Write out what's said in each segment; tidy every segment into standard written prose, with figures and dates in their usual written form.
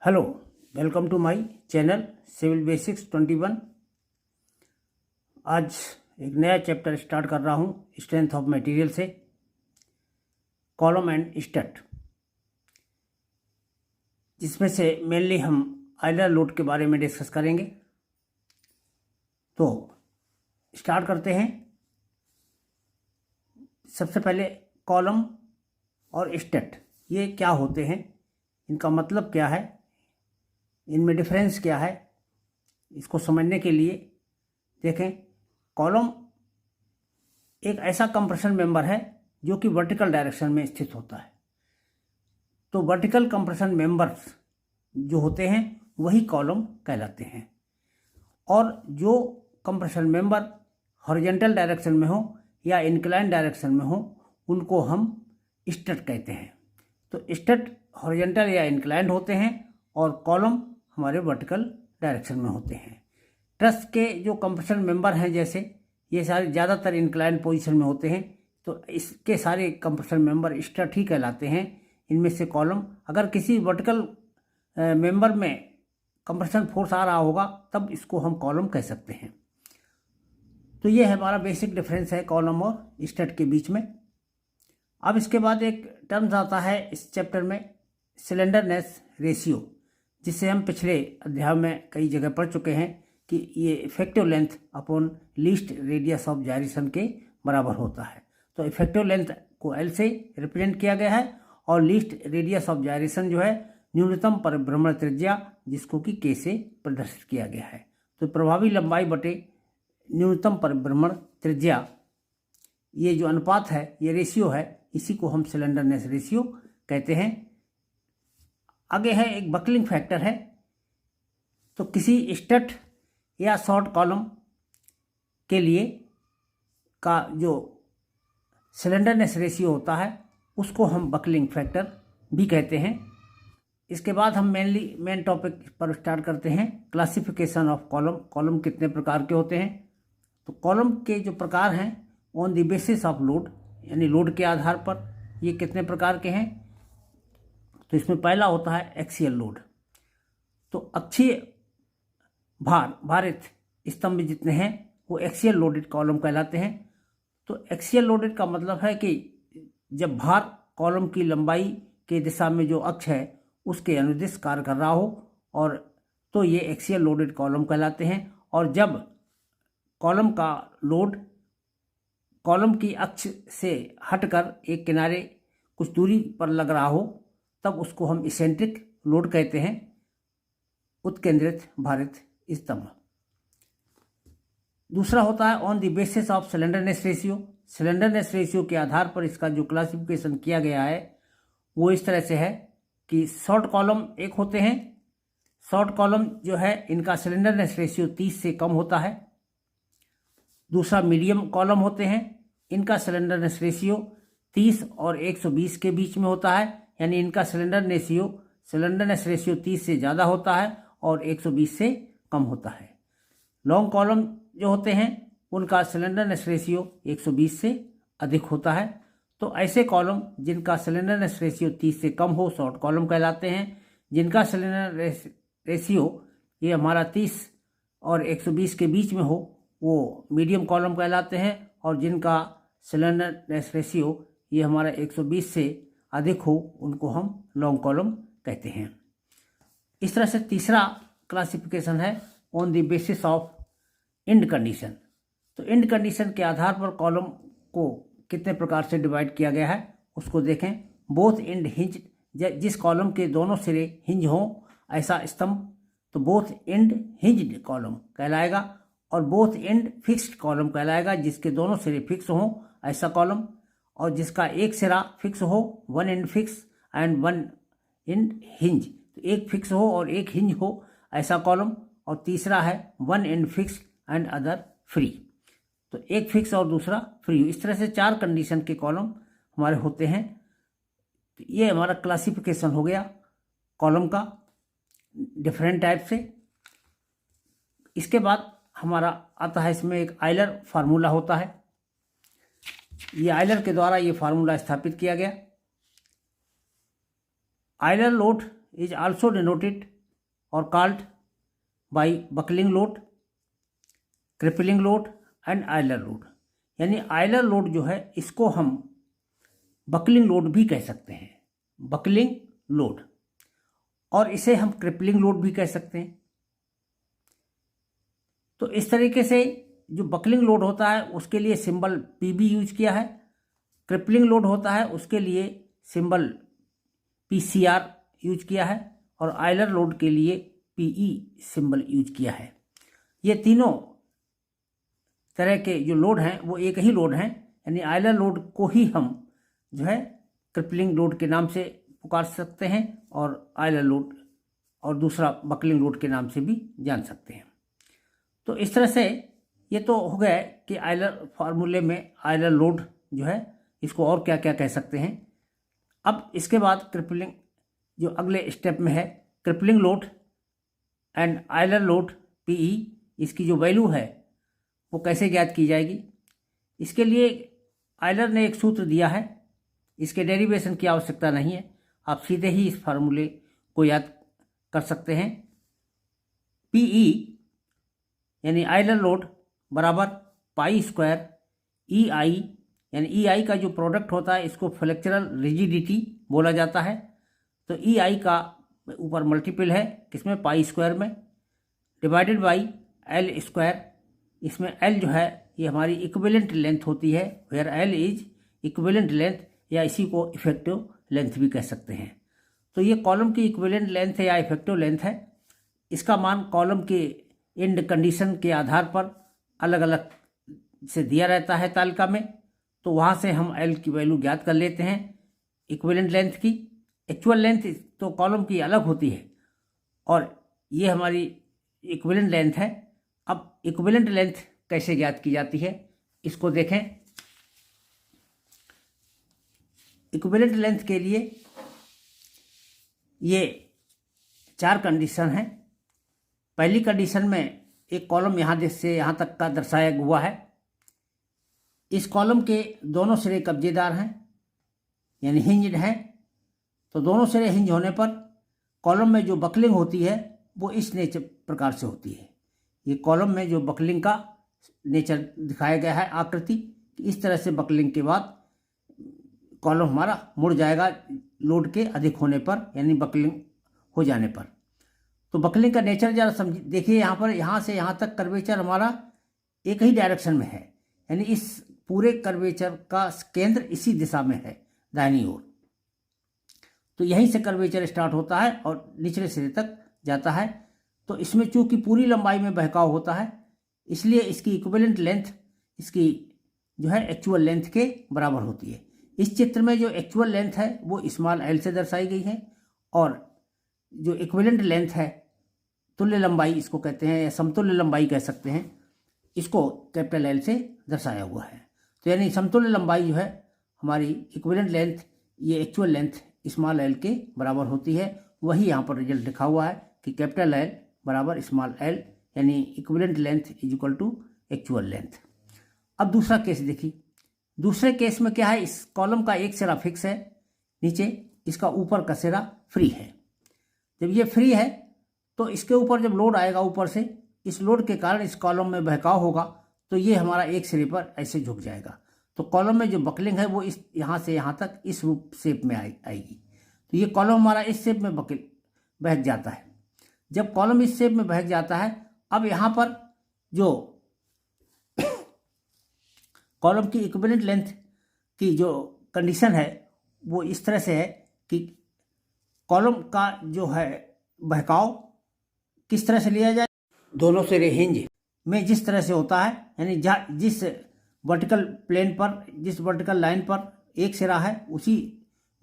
Hello, welcome to my channel civil basics 21। आज एक नया चैप्टर स्टार्ट कर रहा हूँ स्ट्रेंथ ऑफ मटेरियल से, कॉलम एंड स्टड, जिसमें से मेनली हम आयलर लोड के बारे में डिस्कस करेंगे। तो स्टार्ट करते हैं। सबसे पहले कॉलम और स्टड ये क्या होते हैं, इनका मतलब क्या है, इनमें डिफरेंस क्या है, इसको समझने के लिए देखें। कॉलम एक ऐसा कंप्रेशन मेंबर है जो कि वर्टिकल डायरेक्शन में स्थित होता है। तो वर्टिकल कंप्रेशन मेंबर्स जो होते हैं वही कॉलम कहलाते हैं, और जो कंप्रेशन मेंबर हॉरिजॉन्टल डायरेक्शन में हो या इंक्लाइन डायरेक्शन में हो उनको हम स्टड कहते हैं। तो स्टड हॉरिजॉन्टल या इंक्लाइंड होते हैं और कॉलम हमारे वर्टिकल डायरेक्शन में होते हैं। ट्रस के जो कंप्रेशन मेंबर हैं, जैसे ये सारे ज़्यादातर इंक्लाइंड पोजीशन में होते हैं, तो इसके सारे कंप्रेशन मेंबर स्टड ही कहलाते हैं। इनमें से कॉलम, अगर किसी वर्टिकल मेंबर में कंप्रेशन फोर्स आ रहा होगा तब इसको हम कॉलम कह सकते हैं। तो ये हमारा बेसिक डिफरेंस है कॉलम और स्टड के बीच में। अब इसके बाद एक टर्म्स आता है इस चैप्टर में, स्लेंडरनेस रेशियो, जिसे हम पिछले अध्याय में कई जगह पढ़ चुके हैं कि ये effective length upon least radius of gyration के बराबर होता है। तो इफेक्टिव लेंथ को एल से रिप्रेजेंट किया गया है और लीस्ट रेडियस ऑफ जायरेशन जो है न्यूनतम परिभ्रमण त्रिज्या, जिसको कि के से प्रदर्शित किया गया है। तो प्रभावी लंबाई बटे न्यूनतम परिभ्रमण त्रिज्या, ये जो अनुपात है, ये रेशियो है, इसी को हम स्लेंडरनेस रेशियो कहते हैं। आगे है एक बकलिंग फैक्टर है। तो किसी स्टड या शॉर्ट कॉलम के लिए का जो स्लेंडरनेस रेशियो होता है उसको हम बकलिंग फैक्टर भी कहते हैं। इसके बाद हम मेन टॉपिक पर स्टार्ट करते हैं, क्लासिफिकेशन ऑफ कॉलम। कॉलम कितने प्रकार के होते हैं? तो कॉलम के जो प्रकार हैं on the basis of load, यानी लोड के आधार पर ये कितने प्रकार के हैं। तो इसमें पहला होता है एक्सियल लोड। तो अक्षीय भारित स्तंभ जितने हैं वो एक्सियल लोडेड कॉलम कहलाते हैं। तो एक्सियल लोडेड का मतलब है कि जब भार कॉलम की लंबाई के दिशा में जो अक्ष है उसके अनुदिश कार्य कर रहा हो, और तो ये एक्सियल लोडेड कॉलम कहलाते हैं। और जब कॉलम का लोड कॉलम की अक्ष से हटकर एक किनारे कुछ दूरी पर लग रहा हो तब उसको हम इसेंट्रिक लोड कहते हैं, उत्केंद्रित भारित स्तंभ। दूसरा होता है on the basis of slenderness ratio. Slenderness ratio के आधार पर इसका जो क्लासिफिकेशन किया गया है वो इस तरह से है कि शॉर्ट कॉलम एक होते हैं। शॉर्ट कॉलम जो है इनका स्लेंडरनेस रेशियो 30 से कम होता है। दूसरा मीडियम कॉलम होते हैं, इनका स्लेंडरनेस रेशियो 30 और 120 के बीच में होता है, यानी इनका स्लेंडरनेस रेशियो 30 से ज़्यादा होता है और 120 से कम होता है। लॉन्ग कॉलम जो होते हैं उनका स्लेंडरनेस रेशियो 120 से अधिक होता है। तो ऐसे कॉलम जिनका स्लेंडरनेस रेशियो 30 से कम हो शॉर्ट कॉलम कहलाते हैं। जिनका स्लेंडरनेस रेशियो ये हमारा 30 और 120 के बीच में हो वो मीडियम कॉलम कहलाते हैं, और जिनका स्लेंडरनेस रेशियो ये हमारा 120 से अधिक हो उनको हम लॉन्ग कॉलम कहते हैं। इस तरह से तीसरा क्लासिफिकेशन है on the basis of and condition. तो एंड कंडीशन के आधार पर कॉलम को कितने प्रकार से डिवाइड किया गया है उसको देखें। बोथ एंड हिंज, जिस कॉलम के दोनों सिरे हिंज हों ऐसा स्तंभ, तो बोथ एंड हिंज्ड कॉलम कहलाएगा। और बोथ एंड फिक्स्ड कॉलम कहलाएगा, जिसके दोनों सिरे फिक्स हों ऐसा कॉलम। और जिसका एक सिरा फिक्स हो, one and fix and one and hinge, तो एक फिक्स हो और एक हिंज हो ऐसा कॉलम। और तीसरा है one and fix and other free, तो एक फिक्स और दूसरा फ्री। इस तरह से 4 कंडीशन के कॉलम हमारे होते हैं। तो ये हमारा क्लासिफिकेशन हो गया कॉलम का डिफरेंट टाइप से। इसके बाद हमारा आता है इसमें एक आयलर फार्मूला होता है। ये आयलर के द्वारा ये फार्मूला स्थापित किया गया। Euler load is also denoted or called by buckling load, crippling load and Euler load. यानी आयलर लोड जो है इसको हम बकलिंग लोड भी कह सकते हैं, बकलिंग लोड, और इसे हम क्रिपलिंग लोड भी कह सकते हैं। तो इस तरीके से जो बकलिंग लोड होता है उसके लिए सिंबल पीबी यूज किया है, क्रिपलिंग लोड होता है उसके लिए सिंबल पीसीआर यूज किया है, और आयलर लोड के लिए पीई सिंबल यूज किया है। ये तीनों तरह के जो लोड हैं वो एक ही लोड हैं, यानी आयलर लोड को ही हम जो है क्रिपलिंग लोड के नाम से पुकार सकते हैं और आयलर लोड और दूसरा बकलिंग लोड के नाम से भी जान सकते हैं। तो इस तरह से ये तो हो गया कि आयलर फार्मूले में आयलर लोड जो है इसको और क्या क्या कह सकते हैं। अब इसके बाद क्रिपलिंग जो अगले स्टेप में है, crippling load and Euler load PE, इसकी जो वैल्यू है वो कैसे ज्ञात की जाएगी। इसके लिए आयलर ने एक सूत्र दिया है, इसके डेरिवेशन की आवश्यकता नहीं है, आप सीधे ही इस फार्मूले को याद कर सकते हैं। पीई यानी आयलर लोड बराबर पाई स्क्वायर ई आई, यानी ई आई का जो प्रोडक्ट होता है इसको फ्लेक्चरल रिजिडिटी बोला जाता है। तो ई आई का ऊपर मल्टीपल है किसमें, पाई स्क्वायर में, डिवाइडेड बाई एल स्क्वायर। इसमें एल जो है ये हमारी इक्विवेलेंट लेंथ होती है, where L is equivalent length, या इसी को इफेक्टिव लेंथ भी कह सकते हैं। तो ये कॉलम की इक्विवेलेंट लेंथ है या इफेक्टिव लेंथ है। इसका मान कॉलम के एंड कंडीशन के आधार पर अलग अलग से दिया रहता है तालिका में, तो वहाँ से हम एल की वैल्यू ज्ञात कर लेते हैं इक्विवेलेंट लेंथ की। एक्चुअल लेंथ तो कॉलम की अलग होती है और ये हमारी इक्विवेलेंट लेंथ है। अब इक्विवेलेंट लेंथ कैसे ज्ञात की जाती है इसको देखें। इक्विवेलेंट लेंथ के लिए ये 4 कंडीशन हैं। पहली कंडीशन में एक कॉलम यहाँ से यहाँ तक का दर्शाया हुआ है। इस कॉलम के दोनों सिरे कब्जेदार हैं यानी हिंज्ड हैं, तो दोनों सिरे हिंज होने पर कॉलम में जो बकलिंग होती है वो इस नेचर प्रकार से होती है। ये कॉलम में जो बकलिंग का नेचर दिखाया गया है आकृति, इस तरह से बकलिंग के बाद कॉलम हमारा मुड़ जाएगा लोड के अधिक होने पर, यानी बकलिंग हो जाने पर। तो बकलिंग का नेचर जरा समझिए, देखिए यहाँ पर यहाँ से यहाँ तक कर्वेचर हमारा एक ही डायरेक्शन में है, यानी इस पूरे कर्वेचर का केंद्र इसी दिशा में है दाहिनी ओर। तो यहीं से कर्वेचर स्टार्ट होता है और निचले सिरे तक जाता है। तो इसमें चूंकि पूरी लंबाई में बहकाव होता है इसलिए इसकी इक्विवेलेंट लेंथ इसकी जो है एक्चुअल लेंथ के बराबर होती है। इस चित्र में जो एक्चुअल लेंथ है वो स्मॉल एल से दर्शाई गई है और जो इक्विवेलेंट लेंथ है तुल्य लंबाई इसको कहते हैं या समतुल्य लंबाई कह सकते हैं, इसको कैपिटल एल से दर्शाया हुआ है। तो यानी समतुल्य लंबाई जो है हमारी इक्विवेलेंट लेंथ ये एक्चुअल लेंथ स्मॉल एल के बराबर होती है। वही यहाँ पर रिजल्ट लिखा हुआ है कि कैपिटल एल बराबर स्मॉल एल, यानी equivalent length is equal to actual length. अब दूसरा केस देखिए। दूसरे केस में क्या है, इस कॉलम का एक सिरा फिक्स है नीचे, इसका ऊपर का सिरा फ्री है। जब ये फ्री है तो इसके ऊपर जब लोड आएगा ऊपर से, इस लोड के कारण इस कॉलम में बहकाव होगा तो ये हमारा एक सिरे पर ऐसे झुक जाएगा। तो कॉलम में जो बकलिंग है वो इस यहाँ से यहाँ तक इस रूप शेप में आएगी। तो ये कॉलम हमारा इस शेप में बहक जाता है। जब कॉलम इस शेप में बहक जाता है, अब यहाँ पर जो कॉलम की इक्विवेलेंट लेंथ की जो कंडीशन है वो इस तरह से है कि कॉलम का जो है बहकाव किस तरह से लिया जाए, दोनों सिरे हिंज में जिस तरह से होता है, यानी जिस वर्टिकल प्लेन पर जिस वर्टिकल लाइन पर एक सिरा है उसी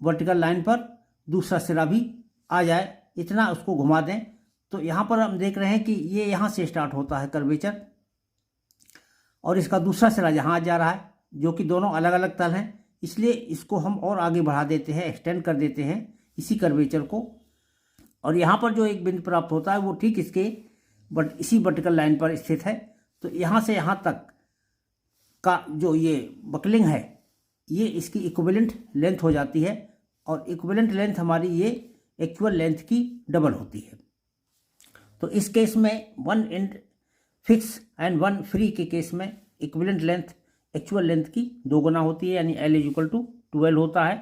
वर्टिकल लाइन पर दूसरा सिरा भी आ जाए, इतना उसको घुमा दें। तो यहाँ पर हम देख रहे हैं कि ये यहाँ से स्टार्ट होता है कर्वेचर और इसका दूसरा सिरा यहाँ जा रहा है, जो कि दोनों अलग अलग तल हैं, इसलिए इसको हम और आगे बढ़ा देते हैं, एक्सटेंड कर देते हैं इसी कर्वेचर को। और यहाँ पर जो एक बिंदु प्राप्त होता है वो ठीक इसके इसी वर्टिकल लाइन पर स्थित है। तो यहाँ से यहाँ तक का जो ये बकलिंग है ये इसकी इक्विवेलेंट लेंथ हो जाती है और इक्विवेलेंट लेंथ हमारी ये एक्चुअल लेंथ की डबल होती है। तो इस केस में one and fix and one free के केस में इक्विवेलेंट लेंथ एक्चुअल लेंथ की 2 गुना होती है, यानी L इक्वल टू 12 होता है।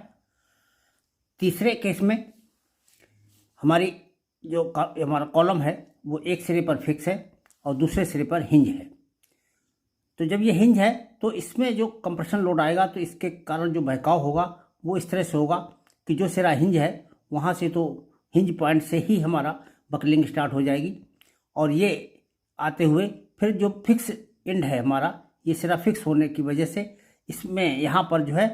तीसरे केस में हमारी जो हमारा कॉलम है वो एक सिरे पर फिक्स है और दूसरे सिरे पर हिंज है। तो जब ये हिंज है तो इसमें जो कंप्रेशन लोड आएगा तो इसके कारण जो बहकाव होगा वो इस तरह से होगा कि जो सिरा हिंज है वहाँ से तो हिंज पॉइंट से ही हमारा बकलिंग स्टार्ट हो जाएगी, और ये आते हुए फिर जो फिक्स एंड है हमारा, ये सिरा फिक्स होने की वजह से इसमें यहाँ पर जो है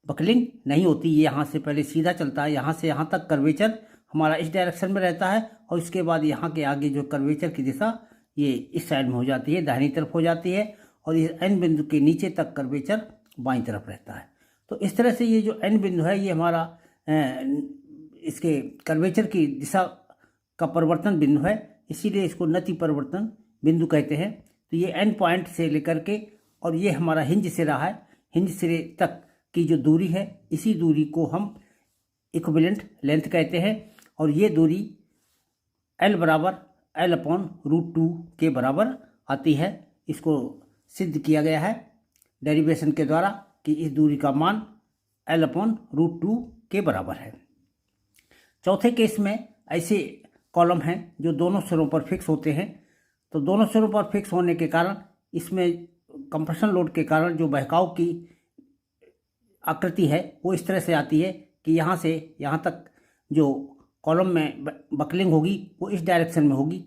बकलिंग नहीं होती। ये यहाँ से पहले सीधा चलता है, यहाँ से यहाँ तक कर्वेचर हमारा इस डायरेक्शन में रहता है, और इसके बाद यहाँ के आगे जो कर्वेचर की दिशा ये इस साइड में हो जाती है, दाहिनी तरफ हो जाती है, और इस एन बिंदु के नीचे तक कर्वेचर बाईं तरफ रहता है। तो इस तरह से ये जो एन बिंदु है ये हमारा इसके कर्वेचर की दिशा का परिवर्तन बिंदु है, इसीलिए इसको नति परिवर्तन बिंदु कहते हैं। तो ये एन पॉइंट से लेकर के और ये हमारा हिंज सिरा है, हिंज सिरे तक की जो दूरी है इसी दूरी को हम इक्विवेलेंट लेंथ कहते हैं, और ये दूरी L बराबर L/√2 के बराबर आती है। इसको सिद्ध किया गया है डेरिवेशन के द्वारा कि इस दूरी का मान L/√2 के बराबर है। चौथे केस में ऐसे कॉलम हैं जो दोनों सिरों पर फिक्स होते हैं। तो दोनों सिरों पर फिक्स होने के कारण इसमें कंप्रेशन लोड के कारण जो बहकाव की आकृति है वो इस तरह से आती है कि यहाँ से यहाँ तक जो कॉलम में बकलिंग होगी वो इस डायरेक्शन में होगी,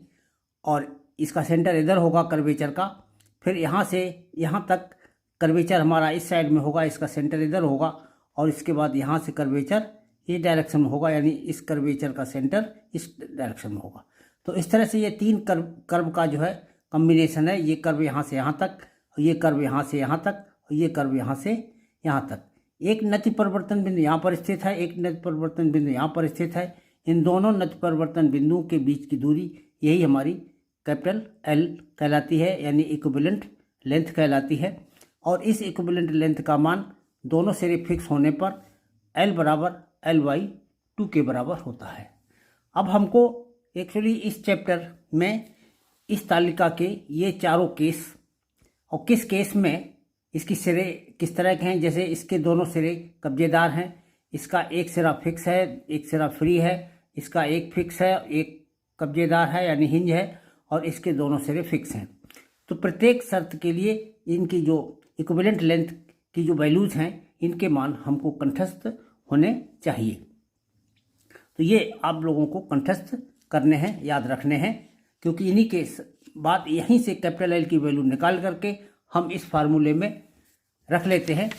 और इसका सेंटर इधर होगा कर्वेचर का। फिर यहाँ से यहाँ तक कर्वेचर हमारा इस साइड में होगा, इसका सेंटर इधर होगा, और इसके बाद यहाँ से कर्वेचर इस डायरेक्शन में होगा, यानी इस कर्वेचर का सेंटर इस डायरेक्शन में होगा। तो इस तरह से ये 3 कर्व का जो है कॉम्बिनेशन है। ये कर्व यहाँ से यहाँ तक, ये कर्व यहाँ से यहाँ तक, और ये कर्व यहाँ से यहाँ तक। एक नति परिवर्तन बिंदु यहाँ पर स्थित है, एक नति परिवर्तन बिंदु यहाँ पर स्थित है। इन दोनों नति परिवर्तन बिंदुओं के बीच की दूरी यही हमारी कैपिटल L कहलाती है, यानी इक्विवेलेंट लेंथ कहलाती है। और इस इक्विवेलेंट लेंथ का मान दोनों सिरे फिक्स होने पर L बराबर L/2 के बराबर होता है। अब हमको एक्चुअली इस चैप्टर में इस तालिका के ये चारों केस, और किस केस में इसकी सिरे किस तरह के हैं, जैसे इसके दोनों सिरे कब्जेदार हैं, इसका एक सिरा फिक्स है, एक सिरा फ्री है, इसका एक फिक्स है, एक कब्जेदार है यानी हिंज है, और इसके दोनों सिरे फिक्स हैं। तो प्रत्येक शर्त के लिए इनकी जो इक्विवेलेंट लेंथ की जो वैल्यूज हैं इनके मान हमको कंठस्थ होने चाहिए। तो ये आप लोगों को कंठस्थ करने हैं, याद रखने हैं, क्योंकि इन्हीं के बाद यहीं से कैपिटल L की वैल्यू निकाल करके हम इस फार्मूले में रख लेते हैं।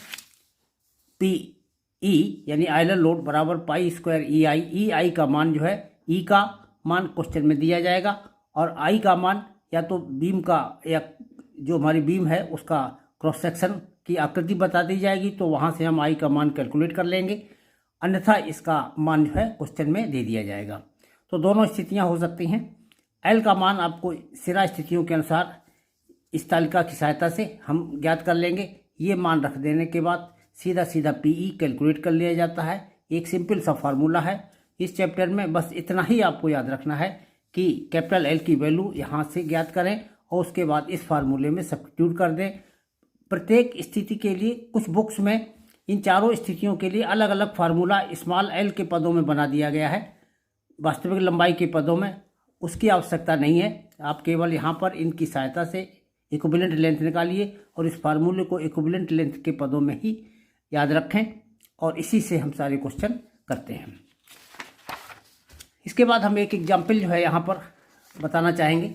PE यानी आयलर लोड बराबर π² EI। EI का मान जो है, E का मान क्वेश्चन में दिया जाएगा, और I का मान या तो बीम का या जो हमारी बीम है उसका क्रॉस सेक्शन की आकृति बता दी जाएगी, तो वहाँ से हम I का मान कैलकुलेट कर लेंगे, अन्यथा इसका मान जो है क्वेश्चन में दे दिया जाएगा। तो दोनों स्थितियाँ हो सकती हैं। L का मान आपको सिरा स्थितियों के अनुसार इस तालिका की सहायता से हम ज्ञात कर लेंगे। ये मान रख देने के बाद सीधा सीधा PE कैलकुलेट कर लिया जाता है। एक सिंपल सा फार्मूला है इस चैप्टर में, बस इतना ही आपको याद रखना है कि कैपिटल L की वैल्यू यहाँ से ज्ञात करें और उसके बाद इस फार्मूले में सब्स्टिट्यूट कर दें। प्रत्येक स्थिति के लिए कुछ बुक्स में इन चारों स्थितियों के लिए अलग अलग फार्मूला स्मॉल l के पदों में बना दिया गया है, वास्तविक लंबाई के पदों में उसकी आवश्यकता नहीं है। आप केवल यहाँ पर इनकी सहायता से इक्विवेलेंट लेंथ निकालिए और इस फार्मूले को इक्विवेलेंट लेंथ के पदों में ही याद रखें, और इसी से हम सारे क्वेश्चन करते हैं। इसके बाद हम एक एग्जाम्पल जो है यहाँ पर बताना चाहेंगे।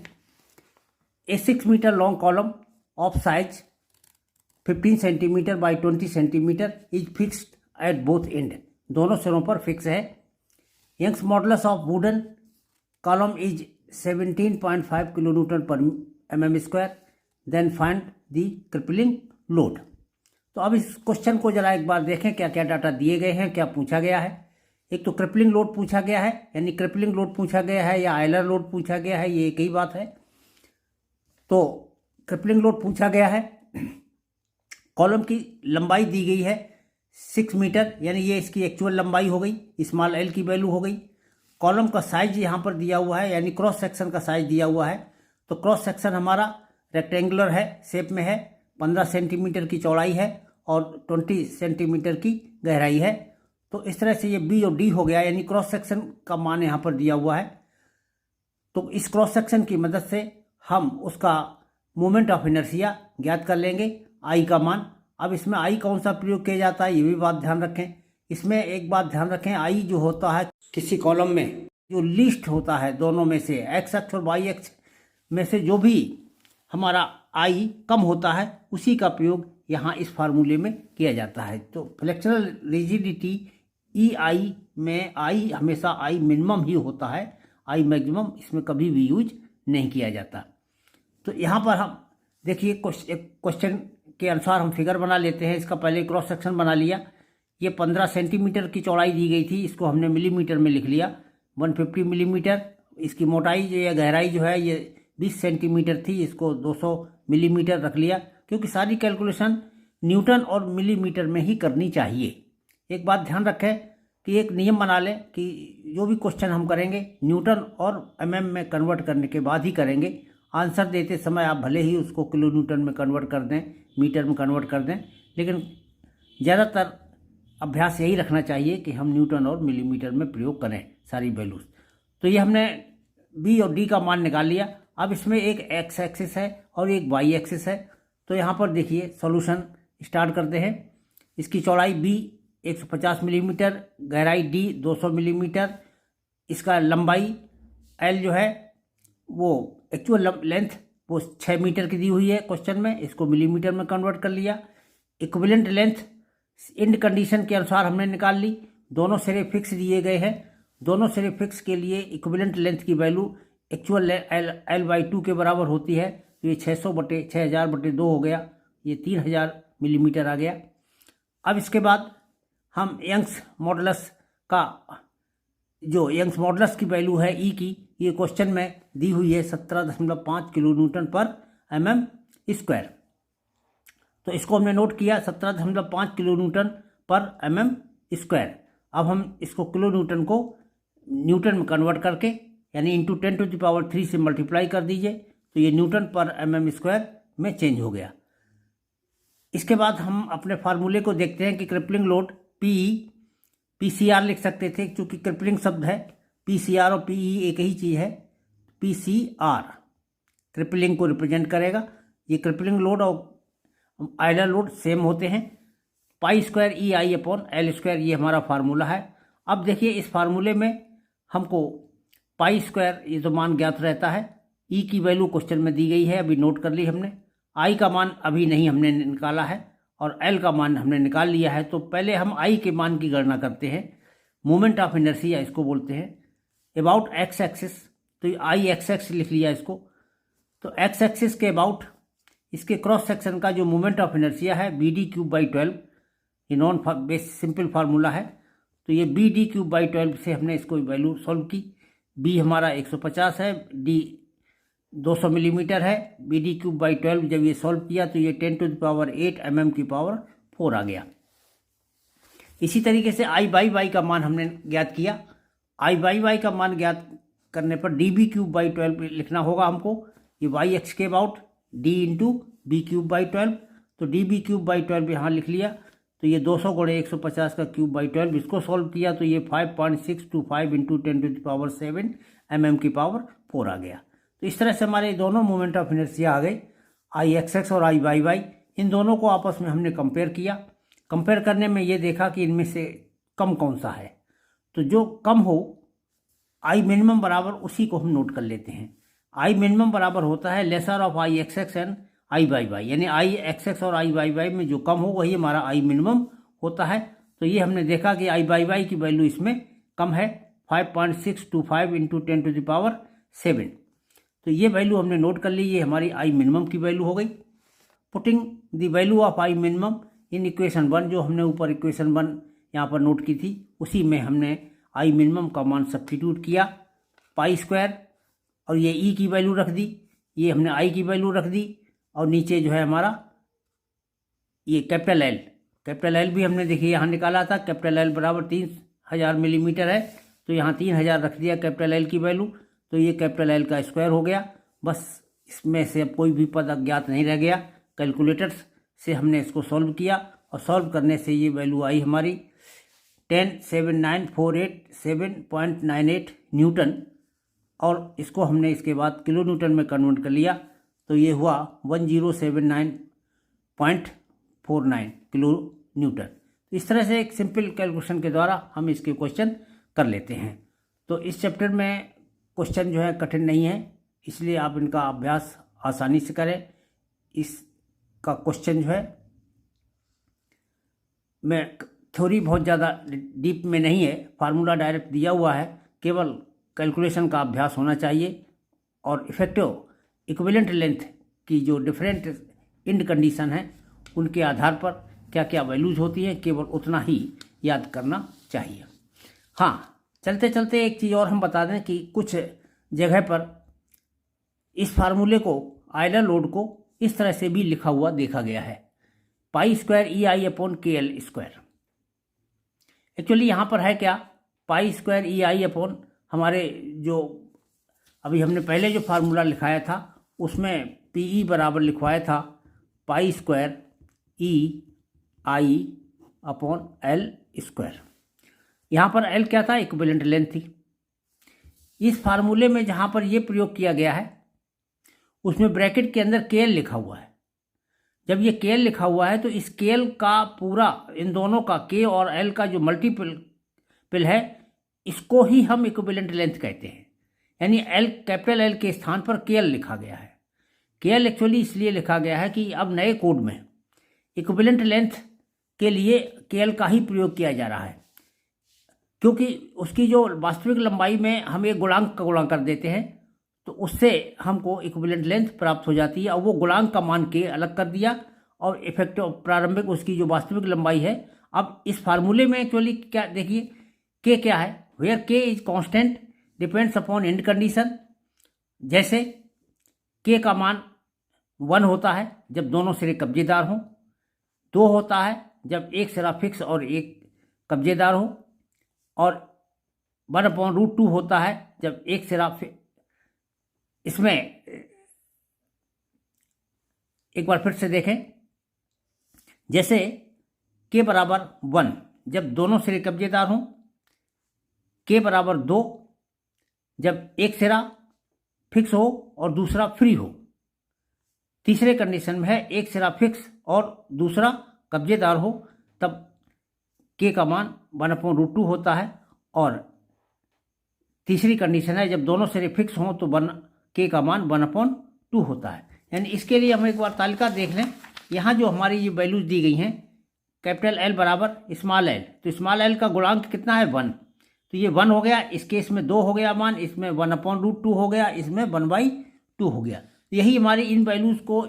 A 6 metre long column of size 15 centimetre by 20 centimetre is fixed at both end. दोनों सिरों पर फिक्स है। Young's modulus of wooden column is 17.5 kilonewton per mm²। Then find the crippling load. तो अब इस क्वेश्चन को जरा एक बार देखें क्या क्या डाटा दिए गए हैं, क्या पूछा गया है। एक तो क्रिपलिंग लोड पूछा गया है, यानी क्रिपलिंग लोड पूछा गया है या आयलर लोड पूछा गया है, ये एक ही बात है। तो क्रिपलिंग लोड पूछा गया है। कॉलम की लंबाई दी गई है 6 मीटर, यानी ये इसकी एक्चुअल लंबाई हो गई, स्मॉल l की वैल्यू हो गई। कॉलम का साइज यहाँ पर दिया हुआ है, यानी क्रॉस सेक्शन का साइज दिया हुआ है। तो क्रॉस सेक्शन हमारा रेक्टेंगुलर है, शेप में है, 15 सेंटीमीटर की चौड़ाई है और 20 सेंटीमीटर की गहराई है। तो इस तरह से ये बी और डी हो गया, यानी क्रॉस सेक्शन का मान यहाँ पर दिया हुआ है। तो इस क्रॉस सेक्शन की मदद से हम उसका मोमेंट ऑफ इनर्शिया ज्ञात कर लेंगे, आई का मान। अब इसमें आई कौन सा प्रयोग किया जाता है, ये भी बात ध्यान रखें। इसमें एक बात ध्यान रखें, आई जो होता है किसी कॉलम में जो लीस्ट होता है दोनों में से, एक्स अक्ष और वाई अक्ष में से जो भी हमारा आई कम होता है उसी का प्रयोग यहाँ इस फार्मूले में किया जाता है। तो फ्लेक्सुरल रिजिडिटी ई आई में आई हमेशा आई मिनिमम ही होता है, आई मैक्सिमम इसमें कभी भी यूज नहीं किया जाता। तो यहाँ पर हम देखिए क्वेश्चन के अनुसार हम फिगर बना लेते हैं। इसका पहले क्रॉस सेक्शन बना लिया। ये 15 सेंटीमीटर की चौड़ाई दी गई थी, इसको हमने मिलीमीटर में लिख लिया, 150 मिलीमीटर। इसकी मोटाई जो या गहराई जो है ये 20 सेंटीमीटर थी, इसको 200 मिलीमीटर रख लिया, क्योंकि सारी कैलकुलेशन न्यूटन और मिलीमीटर में ही करनी चाहिए। एक बात ध्यान रखें कि एक नियम बना लें कि जो भी क्वेश्चन हम करेंगे न्यूटन और एमएम में कन्वर्ट करने के बाद ही करेंगे। आंसर देते समय आप भले ही उसको किलो न्यूटन में कन्वर्ट कर दें, मीटर में कन्वर्ट कर दें, लेकिन ज़्यादातर अभ्यास यही रखना चाहिए कि हम न्यूटन और मिलीमीटर में प्रयोग करें सारी वैल्यूज़। तो ये हमने बी और डी का मान निकाल लिया। अब इसमें एक एक्स एक्सिस है और एक वाई एक्सिस है। तो यहाँ पर देखिए सॉल्यूशन स्टार्ट करते हैं। इसकी चौड़ाई बी 150 मिलीमीटर, गहराई डी 200 मिलीमीटर, इसका लंबाई एल जो है वो एक्चुअल लेंथ वो 6 मीटर की दी हुई है क्वेश्चन में, इसको मिलीमीटर में कन्वर्ट कर लिया। इक्विवेलेंट लेंथ इंड कंडीशन के अनुसार हमने निकाल ली। दोनों सिरे फिक्स दिए गए हैं। दोनों सिरे फिक्स के लिए इक्विवेलेंट लेंथ की वैल्यू एक्चुअल L/2 के बराबर होती है। तो ये 600/6000/2 हो गया, ये 3000 मिलीमीटर आ गया। अब इसके बाद हम यंग्स मॉडुलस का जो यंग्स मॉडुलस की वैल्यू है ई की, ये क्वेश्चन में दी हुई है 17.5 किलो न्यूटन पर mm स्क्वायर। तो इसको हमने नोट किया 17.5 किलो न्यूटन पर mm स्क्वायर। अब हम इसको किलो न्यूटन को न्यूटन में कन्वर्ट करके यानी इंटू 10⁻³ से मल्टीप्लाई कर दीजिए, तो ये न्यूटन पर mm स्क्वायर में चेंज हो गया। इसके बाद हम अपने फार्मूले को देखते हैं कि क्रिपलिंग लोड PCR लिख सकते थे, क्योंकि क्रिपलिंग शब्द है। PCR और PE एक ही चीज़ है। PCR क्रिपलिंग को रिप्रेजेंट करेगा। ये क्रिपलिंग लोड और आइडल लोड सेम होते हैं। π² EI/L², ये हमारा फार्मूला है। अब देखिए इस फार्मूले में हमको π² ये तो मान ज्ञात रहता है। E की वैल्यू क्वेश्चन में दी गई है, अभी नोट कर ली हमने। I का मान अभी नहीं हमने निकाला है और L का मान हमने निकाल लिया है। तो पहले हम I के मान की गणना करते हैं। मोमेंट ऑफ इनर्शिया इसको बोलते हैं। अबाउट एक्स एक्सिस, तो I x लिख लिया इसको। तो एक्स एक्सिस के अबाउट इसके क्रॉस सेक्शन का जो मोमेंट ऑफ इनर्शिया है BD³/12, ये नॉन बेस सिंपल फार्मूला है। तो ये BD³/12 से हमने इसको वैल्यू सॉल्व की। B हमारा 150 है, D 200 मिलीमीटर है। BD³/12 जब ये सॉल्व किया तो ये 10⁸ mm⁴ आ गया। इसी तरीके से I/y का मान हमने ज्ञात किया। I/y का मान ज्ञात करने पर dB³/12 लिखना होगा हमको। ये y अक्ष के अबाउट d इंटू B³/12, तो dB³/12 यहाँ लिख लिया। तो ये 200 × 150 का ³/12, इसको सॉल्व किया तो ये 5.625 × 10⁻7 mm⁴ आ गया। तो इस तरह से हमारे दोनों मोमेंट ऑफ इनर्शिया आ गए, IXX और IYY। इन दोनों को आपस में हमने कंपेयर किया। कंपेयर करने में ये देखा कि इनमें से कम कौन सा है। तो जो कम हो I मिनिमम बराबर उसी को हम नोट कर लेते हैं। I मिनिमम बराबर होता है lesser of IXX and IYY, यानी IXX और IYY में जो कम हो वही हमारा I मिनिमम होता है। तो ये हमने देखा कि IYY की वैल्यू इसमें कम है, 5.625 × 10⁻7। तो ये वैल्यू हमने नोट कर ली, ये हमारी I मिनिमम की वैल्यू हो गई। Putting the value of I minimum in equation 1, जो हमने ऊपर इक्वेशन 1 यहाँ पर नोट की थी, उसी में हमने I मिनिमम का मान सब्स्टिट्यूट किया, π² और ये E की वैल्यू रख दी, ये हमने I की वैल्यू रख दी, और नीचे जो है हमारा ये कैपिटल L भी हमने देखिए यहाँ निकाला था। कैपिटल L बराबर 3000 मिलीमीटर है। तो यहाँ 3000 रख दिया कैपिटल एल की वैल्यू, तो ये कैपिटल एल का स्क्वायर हो गया। बस इसमें से अब कोई भी पद अज्ञात नहीं रह गया। कैलकुलेटर्स से हमने इसको सॉल्व किया और सॉल्व करने से ये वैल्यू आई हमारी 10,79,487.98 न्यूटन, और इसको हमने इसके बाद किलो न्यूटन में कन्वर्ट कर लिया, तो ये हुआ 1079.49 किलो न्यूटन। तो इस तरह से एक सिंपल कैलकुलेशन के द्वारा हम इसके क्वेश्चन कर लेते हैं। तो इस चैप्टर में क्वेश्चन जो है कठिन नहीं है, इसलिए आप इनका अभ्यास आसानी से करें। इसका क्वेश्चन जो है मैं थ्योरी बहुत ज़्यादा डीप में नहीं है, फार्मूला डायरेक्ट दिया हुआ है, केवल कैलकुलेशन का अभ्यास होना चाहिए और इफेक्टिव इक्विवेलेंट लेंथ की जो डिफरेंट इंड कंडीशन है उनके आधार पर क्या क्या वैल्यूज होती हैं, केवल उतना ही याद करना चाहिए। हाँ, चलते चलते एक चीज़ और हम बता दें कि कुछ जगह पर इस फार्मूले को, आयलर लोड को इस तरह से भी लिखा हुआ देखा गया है, π² EI/KL²। एक्चुअली यहाँ पर है क्या, π² EI हमारे जो अभी हमने पहले जो फार्मूला लिखाया था उसमें PE बराबर लिखवाया था π² EI/L²। यहाँ पर L क्या था, इक्विवेलेंट लेंथ थी। इस फार्मूले में जहाँ पर ये प्रयोग किया गया है उसमें ब्रैकेट के अंदर KL लिखा हुआ है। जब ये KL लिखा हुआ है तो इस KL का पूरा, इन दोनों का K और L का जो मल्टीपल है, इसको ही हम इक्विवेलेंट लेंथ कहते हैं। यानी कैपिटल L के स्थान पर KL लिखा गया है। KL एक्चुअली इसलिए लिखा गया है कि अब नए कोड में इक्विवेलेंट लेंथ के लिए KL का ही प्रयोग किया जा रहा है, क्योंकि उसकी जो वास्तविक लंबाई में हम एक गुणांक का गुणा कर देते हैं तो उससे हमको इक्विवेलेंट लेंथ प्राप्त हो जाती है। और वो गुणांक का मान K अलग कर दिया और इफेक्टिव प्रारंभिक उसकी जो वास्तविक लंबाई है। अब इस फार्मूले में एक्चुअली क्या देखिए, K क्या है, where K is constant depends upon end condition. जैसे K का मान 1 होता है जब दोनों सिरे कब्जेदार हों, 2 होता है जब एक सिरा फिक्स और एक कब्जेदार हो, और 1/√2 होता है जब एक सिरा इसमें एक बार फिर से देखें, जैसे K बराबर 1 जब दोनों सिरे कब्जेदार हों, K बराबर 2 जब एक सिरा फिक्स हो और दूसरा फ्री हो। तीसरे कंडीशन में है एक सिरा फिक्स और दूसरा कब्जेदार हो, तब K का मान 1/√2 होता है। और तीसरी कंडीशन है जब दोनों सिरे फिक्स हों तो K का मान 1/2 होता है। यानी इसके लिए हम एक बार तालिका देख लें। यहाँ जो हमारी ये वैल्यूज दी गई हैं, कैपिटल L बराबर स्मॉल l, तो स्मॉल l का गुणांक कितना है, 1, तो ये 1 हो गया। इस केस में 2 हो गया मान, इसमें 1/√2 हो गया, इसमें 1/2 हो गया। यही हमारी इन वैल्यूज़ को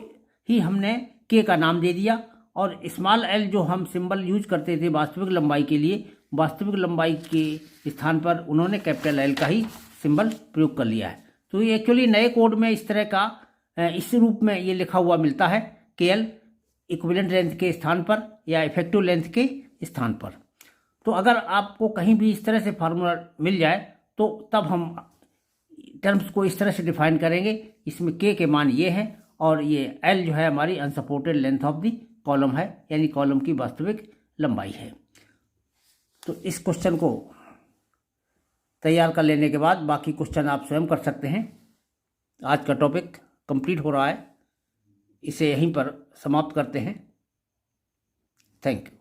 ही हमने K का नाम दे दिया। और स्मॉल l जो हम सिंबल यूज करते थे वास्तविक लंबाई के लिए, वास्तविक लंबाई के स्थान पर उन्होंने कैपिटल L का ही सिंबल प्रयोग कर लिया है। तो ये एक्चुअली नए कोड में इस तरह का इस रूप में ये लिखा हुआ मिलता है, KL इक्विवेलेंट लेंथ के स्थान पर या इफेक्टिव लेंथ के स्थान पर। तो अगर आपको कहीं भी इस तरह से फार्मूला मिल जाए तो तब हम टर्म्स को इस तरह से डिफाइन करेंगे, इसमें K के मान ये हैं और ये L जो है हमारी unsupported length of the column है, यानी कॉलम की वास्तविक लंबाई है। तो इस क्वेश्चन को तैयार कर लेने के बाद बाकी क्वेश्चन आप स्वयं कर सकते हैं। आज का टॉपिक कंप्लीट हो रहा है, इसे यहीं पर समाप्त करते हैं। Thank you.